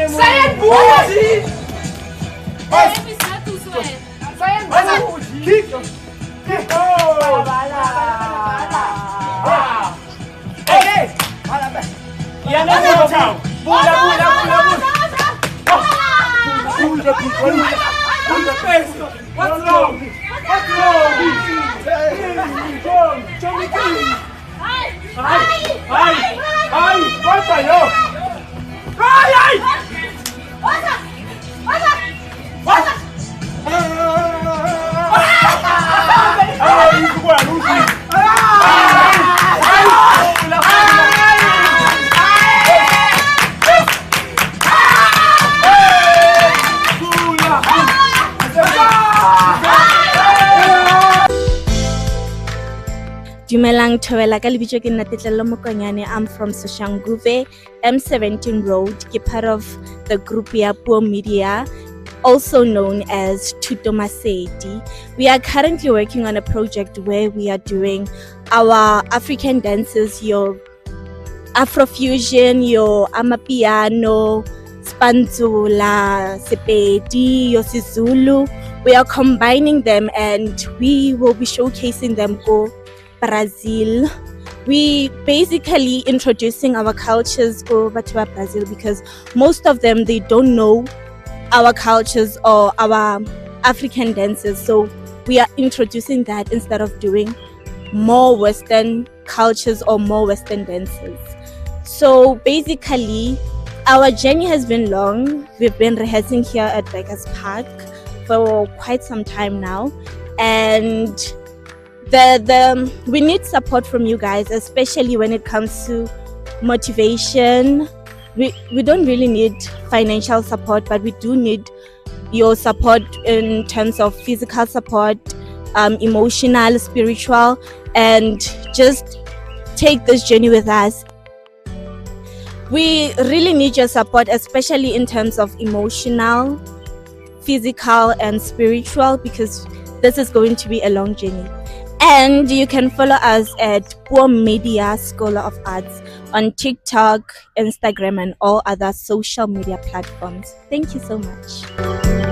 Saya buji. Saya buji. Dumelang Thobela ka lebitso ke nna Tetlelo Mokonyane. I'm from Soshanguve, M17 Road. Ke part of the group ya PUO Media, also known as Thuto Masedi. We are currently working on a project where we are doing our African dances, your Afrofusion, your AMAPIANO, Pantsula, Sepedi, your Sizulu. We are combining them and we will be showcasing them go Brazil. We basically introducing our cultures over to Brazil because most of them, they don't know our cultures or our African dances. So we are introducing that instead of doing more Western cultures or more Western dances. So basically, our journey has been long. We've been rehearsing here at Beggars Park for quite some time now, and we need support from you guys, especially when it comes to motivation. We don't really need financial support, but we do need your support in terms of physical support, emotional, spiritual, and just take this journey with us. We really need your support, especially in terms of emotional, physical, and spiritual, because this is going to be a long journey. And you can follow us at PUO Media Scholar of Arts on TikTok, Instagram, and all other social media platforms. Thank you so much.